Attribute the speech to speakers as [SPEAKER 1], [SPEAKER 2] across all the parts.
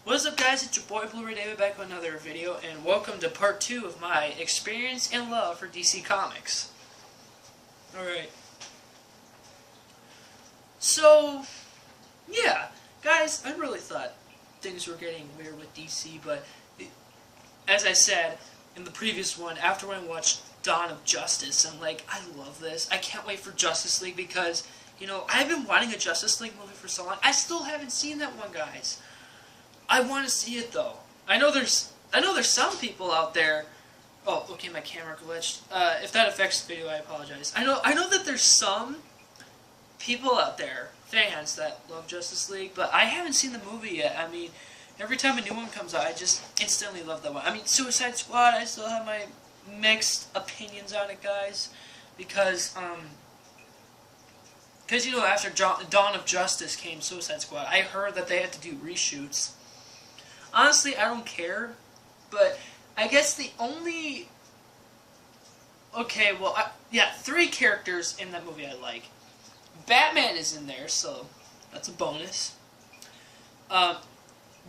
[SPEAKER 1] What's up, guys? It's your boy Blu-rayDave back with another video, and welcome to part 2 of my experience and love for DC Comics. Alright. So, yeah, guys, I really thought things were getting weird with DC, but as I said in the previous one, after when I watched Dawn of Justice, I'm like, I love this. I can't wait for Justice League because, you know, I've been wanting a Justice League movie for so long. I still haven't seen that one, guys. I want to see it though. I know there's some people out there. Oh, okay, my camera glitched. If that affects the video, I apologize. I know that there's some people out there, fans that love Justice League, but I haven't seen the movie yet. I mean, every time a new one comes out, I just instantly love that one. I mean, Suicide Squad, I still have my mixed opinions on it, guys, because you know, after Dawn of Justice came Suicide Squad, I heard that they had to do reshoots. Honestly, I don't care, but I guess the only... Okay, well, yeah, 3 characters in that movie I like. Batman is in there, so that's a bonus.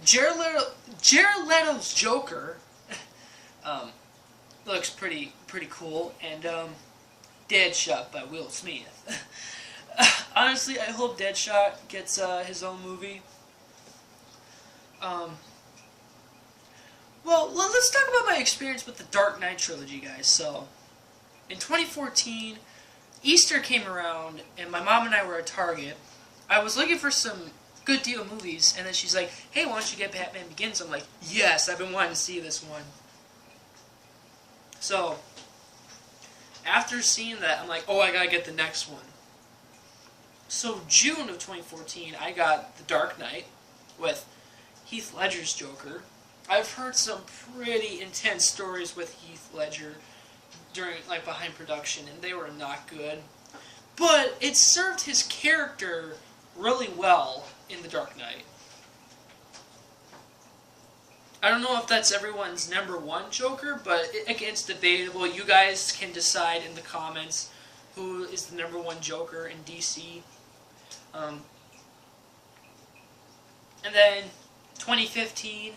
[SPEAKER 1] Jared Leto's Joker looks pretty cool, and Deadshot by Will Smith. Honestly, I hope Deadshot gets his own movie. Well, let's talk about my experience with the Dark Knight trilogy, guys. So, in 2014, Easter came around, and my mom and I were at Target. I was looking for some good deal movies, and then she's like, hey, why don't you get Batman Begins? I'm like, yes, I've been wanting to see this one. So, after seeing that, I'm like, oh, I gotta get the next one. So, June of 2014, I got The Dark Knight with Heath Ledger's Joker. I've heard some pretty intense stories with Heath Ledger during, like, behind production, and they were not good. But it served his character really well in The Dark Knight. I don't know if that's everyone's #1 Joker, but again, it's debatable. You guys can decide in the comments who is the #1 Joker in DC. And then 2015,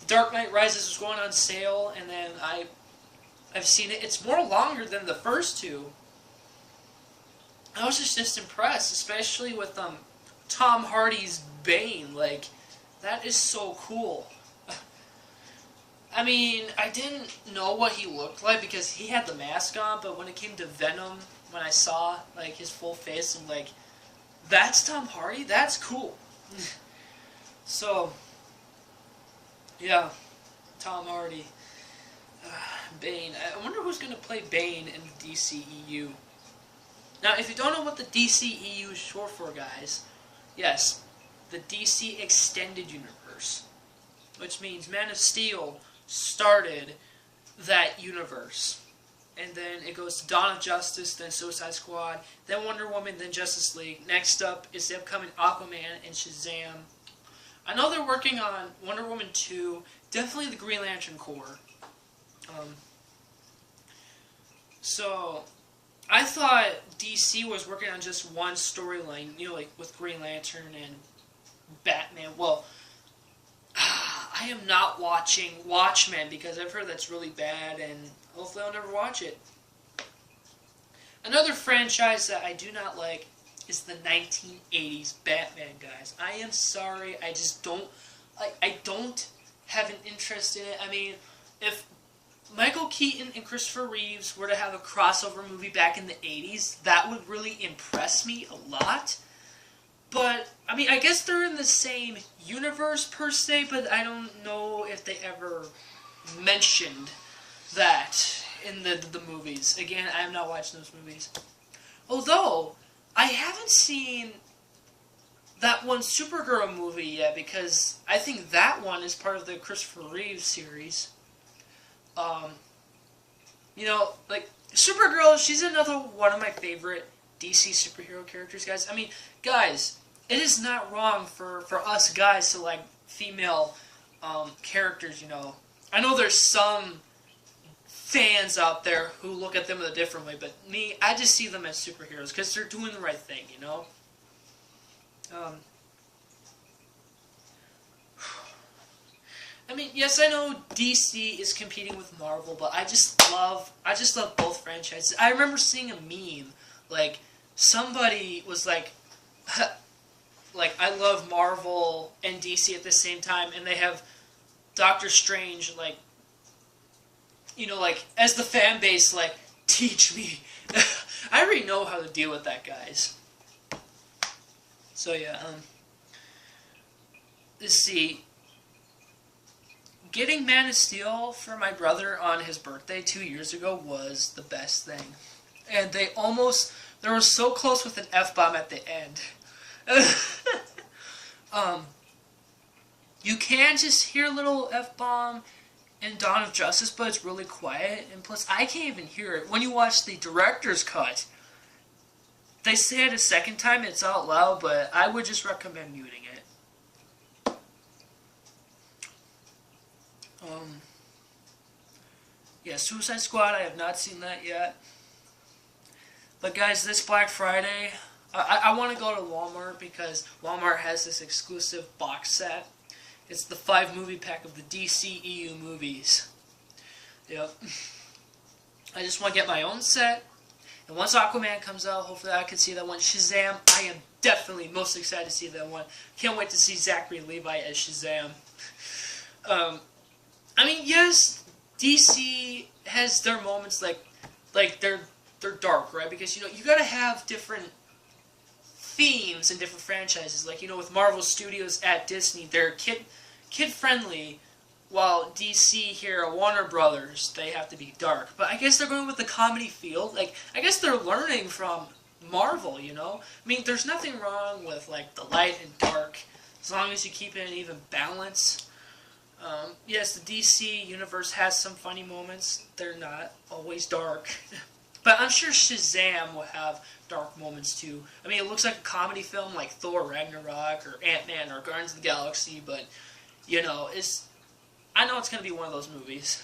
[SPEAKER 1] The Dark Knight Rises was going on sale, and then I've seen it. It's more longer than the first 2. I was just impressed, especially with Tom Hardy's Bane. Like, that is so cool. I mean, I didn't know what he looked like because he had the mask on, but when it came to Venom, when I saw like his full face, I'm like, that's Tom Hardy? That's cool. So, yeah, Tom Hardy. Bane. I wonder who's going to play Bane in the DCEU. Now, if you don't know what the DCEU is short for, guys, yes, the DC Extended Universe, which means Man of Steel started that universe. And then it goes to Dawn of Justice, then Suicide Squad, then Wonder Woman, then Justice League. Next up is the upcoming Aquaman and Shazam. I know they're working on Wonder Woman 2, definitely the Green Lantern Corps. So, I thought DC was working on just one storyline, you know, like with Green Lantern and Batman. Well, I am not watching Watchmen because I've heard that's really bad, and hopefully I'll never watch it. Another franchise that I do not like is the 1980s Batman, guys. I am sorry, I just don't, I don't have an interest in it. I mean, if Michael Keaton and Christopher Reeves were to have a crossover movie back in the 80s, that would really impress me a lot. But, I mean, I guess they're in the same universe per se, but I don't know if they ever mentioned that in the movies. Again, I have not watched those movies. Although, I haven't seen that one Supergirl movie yet, because I think that one is part of the Christopher Reeves series. You know, like, Supergirl, she's another one of my favorite DC superhero characters, guys. I mean, guys, it is not wrong for us guys to like female characters, you know. I know there's some fans out there who look at them in a different way, but me, I just see them as superheroes because they're doing the right thing, you know. I mean, yes, I know DC is competing with Marvel, but I just love both franchises. I remember seeing a meme, like, somebody was like, like, I love Marvel and DC at the same time, and they have Doctor Strange, like, you know, like, as the fan base, like, teach me. I already know how to deal with that, guys. So, yeah, let's see. Getting Man of Steel for my brother on his birthday 2 years ago was the best thing. And they were so close with an F-bomb at the end. You can just hear a little F-bomb in Dawn of Justice, but it's really quiet. And plus, I can't even hear it. When you watch the director's cut, they say it a second time, it's out loud, but I would just recommend muting it. Yeah, Suicide Squad, I have not seen that yet. But guys, this Black Friday, I want to go to Walmart because Walmart has this exclusive box set. It's the 5-movie pack of the DCEU movies. Yep. I just want to get my own set. And once Aquaman comes out, hopefully I can see that one. Shazam, I am definitely most excited to see that one. Can't wait to see Zachary Levi as Shazam. I mean, yes, DC has their moments like they're dark, right? Because, you know, you gotta have different themes in different franchises. Like, you know, with Marvel Studios at Disney, they're kid friendly, while DC here, Warner Brothers, they have to be dark. But I guess they're going with the comedy field. Like, I guess they're learning from Marvel, you know? I mean, there's nothing wrong with, like, the light and dark, as long as you keep it in even balance. Yes, the DC universe has some funny moments. They're not always dark. But I'm sure Shazam will have dark moments too. I mean, it looks like a comedy film like Thor Ragnarok or Ant-Man or Guardians of the Galaxy, but, you know, I know it's going to be one of those movies.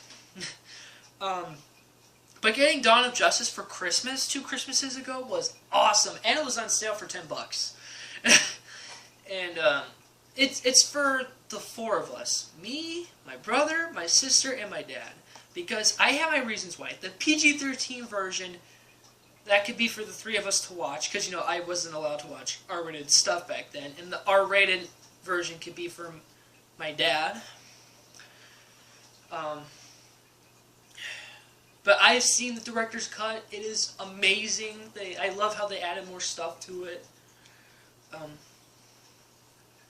[SPEAKER 1] But getting Dawn of Justice for Christmas 2 Christmases ago was awesome, and it was on sale for $10. And it's for the 4 of us. Me, my brother, my sister, and my dad. Because I have my reasons why. The PG-13 version, that could be for the 3 of us to watch. Because, you know, I wasn't allowed to watch R-rated stuff back then. And the R-rated version could be for my dad. But I have seen the director's cut. It is amazing. I love how they added more stuff to it.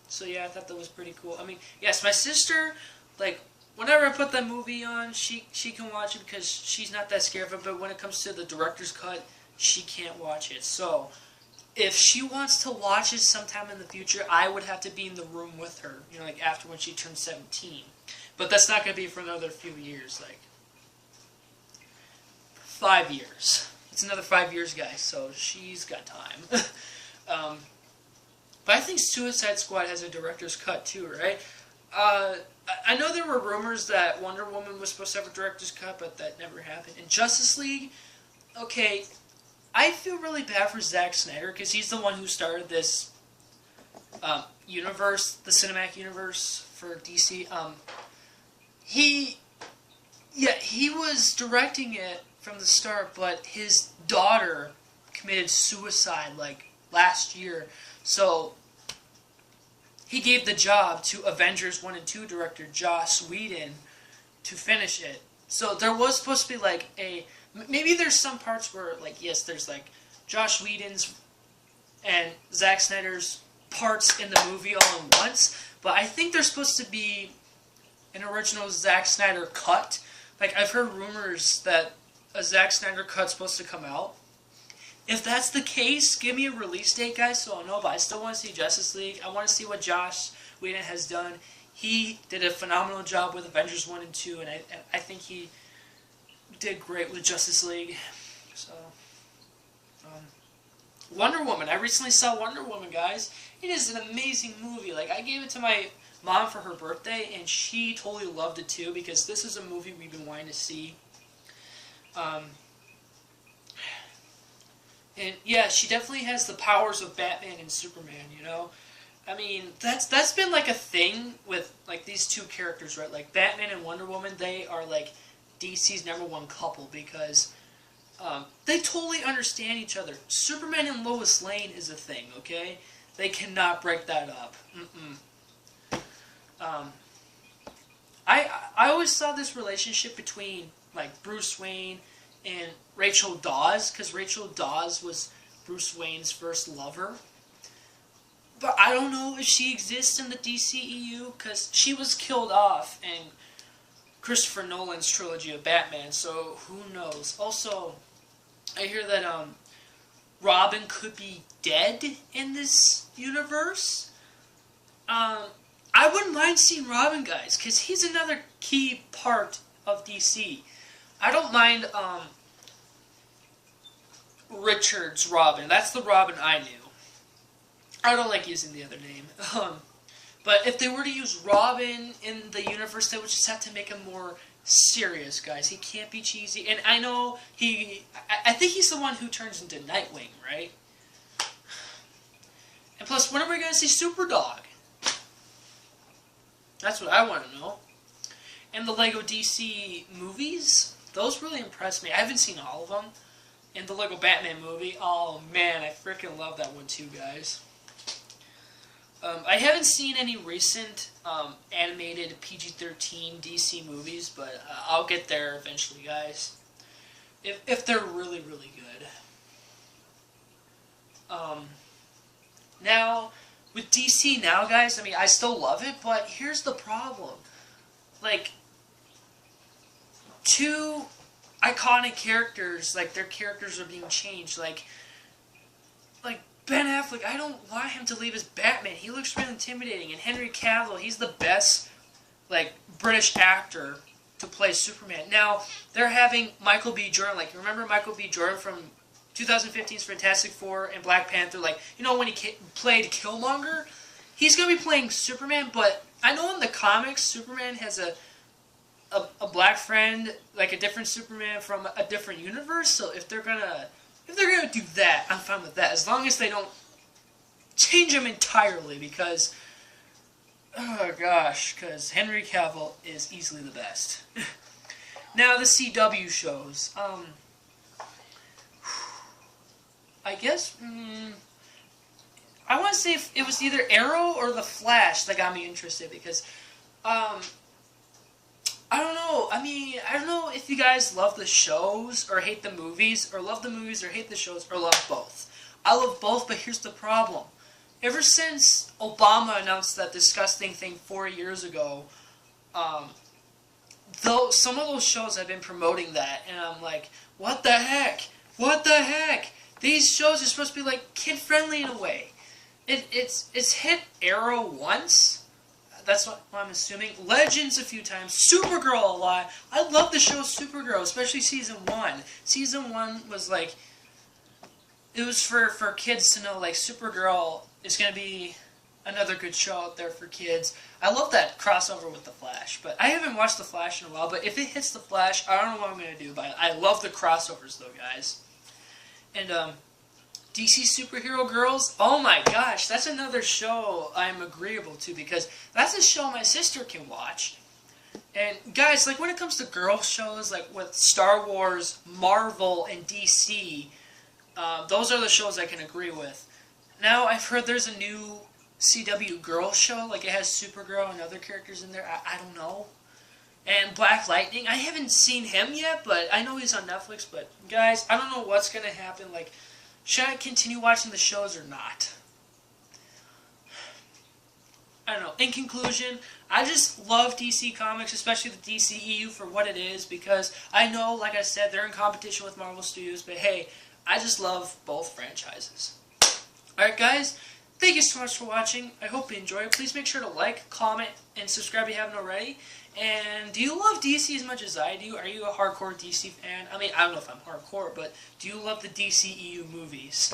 [SPEAKER 1] So yeah, I thought that was pretty cool. I mean, yes, my sister, like, whenever I put that movie on, she can watch it because she's not that scared of it, but when it comes to the director's cut, she can't watch it. So, if she wants to watch it sometime in the future, I would have to be in the room with her, you know, like, after when she turns 17. But that's not going to be for another few years, like, 5 years. It's another 5 years, guys, so she's got time. But I think Suicide Squad has a director's cut too, right? I know there were rumors that Wonder Woman was supposed to have a director's cut, but that never happened. And Justice League, okay, I feel really bad for Zack Snyder because he's the one who started this universe, the cinematic universe for DC. He was directing it from the start, but his daughter committed suicide like last year. So, he gave the job to Avengers 1 and 2 director Joss Whedon to finish it. So, there was supposed to be like maybe there's some parts where, like, yes, there's like Joss Whedon's and Zack Snyder's parts in the movie all at once. But I think there's supposed to be an original Zack Snyder cut. Like, I've heard rumors that a Zack Snyder cut's supposed to come out. If that's the case, give me a release date, guys, so I'll know. But I still want to see Justice League. I want to see what Joss Whedon has done. He did a phenomenal job with Avengers 1 and 2, and I think he did great with Justice League. So, Wonder Woman. I recently saw Wonder Woman, guys. It is an amazing movie. Like, I gave it to my mom for her birthday, and she totally loved it too, because this is a movie we've been wanting to see. And yeah, she definitely has the powers of Batman and Superman, you know? I mean, that's been like a thing with like these two characters, right? Like Batman and Wonder Woman, they are like DC's #1 couple because they totally understand each other. Superman and Lois Lane is a thing, okay? They cannot break that up. I always saw this relationship between like Bruce Wayne and Rachel Dawes, because Rachel Dawes was Bruce Wayne's first lover. But I don't know if she exists in the DCEU, because she was killed off in Christopher Nolan's trilogy of Batman, so who knows. Also, I hear that Robin could be dead in this universe. I wouldn't mind seeing Robin, guys, because he's another key part of DC. I don't mind Richards' Robin. That's the Robin I knew. I don't like using the other name. But if they were to use Robin in the universe, they would just have to make him more serious, guys. He can't be cheesy. And I know I think he's the one who turns into Nightwing, right? And plus, when are we going to see Superdog? That's what I want to know. And the Lego DC movies, those really impressed me. I haven't seen all of them. And the Lego Batman movie, oh man, I freaking love that one too, guys. I haven't seen any recent animated PG-13 DC movies, but I'll get there eventually, guys. If they're really, really good. Now, with DC now, guys, I mean, I still love it, but here's the problem. Like, two iconic characters, like, their characters are being changed. Like Ben Affleck, I don't want him to leave as Batman. He looks really intimidating. And Henry Cavill, he's the best, like, British actor to play Superman. Now, they're having Michael B. Jordan. Like, remember Michael B. Jordan from 2015's Fantastic Four and Black Panther? Like, you know, when he played Killmonger? He's going to be playing Superman, but I know in the comics, Superman has a black friend, like a different Superman from a different universe. So if they're gonna do that, I'm fine with that, as long as they don't change him entirely. Because, oh gosh, because Henry Cavill is easily the best. Now the CW shows. I guess I want to say if it was either Arrow or The Flash that got me interested, because I don't know. I mean, I don't know if you guys love the shows or hate the movies, or love the movies or hate the shows, or love both. I love both, but here's the problem. Ever since Obama announced that disgusting thing 4 years ago, though some of those shows have been promoting that, and I'm like, what the heck? What the heck? These shows are supposed to be like kid-friendly in a way. It's hit Arrow once. That's what I'm assuming. Legends a few times. Supergirl a lot. I love the show Supergirl, especially Season 1. Season 1 was like, it was for kids to know, like, Supergirl is going to be another good show out there for kids. I love that crossover with The Flash, but I haven't watched The Flash in a while, but if it hits The Flash, I don't know what I'm going to do, but I love the crossovers, though, guys. And, DC Superhero Girls, oh my gosh, that's another show I'm agreeable to, because that's a show my sister can watch. And guys, like, when it comes to girl shows, like with Star Wars, Marvel, and DC, those are the shows I can agree with. Now, I've heard there's a new CW girl show, like it has Supergirl and other characters in there, I don't know. And Black Lightning, I haven't seen him yet, but I know he's on Netflix, but guys, I don't know what's going to happen, like, should I continue watching the shows or not? I don't know. In conclusion, I just love DC Comics, especially the DCEU, for what it is, because I know, like I said, they're in competition with Marvel Studios, but hey, I just love both franchises. Alright guys, thank you so much for watching. I hope you enjoyed. Please make sure to like, comment, and subscribe if you haven't already. And do you love DC as much as I do? Are you a hardcore DC fan? I mean, I don't know if I'm hardcore, but do you love the DCEU movies?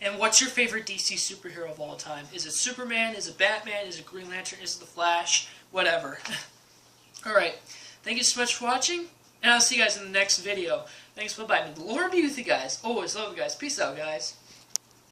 [SPEAKER 1] And what's your favorite DC superhero of all time? Is it Superman? Is it Batman? Is it Green Lantern? Is it The Flash? Whatever. Alright, thank you so much for watching, and I'll see you guys in the next video. Thanks, bye-bye. May the Lord be with you guys. Always love you guys. Peace out, guys.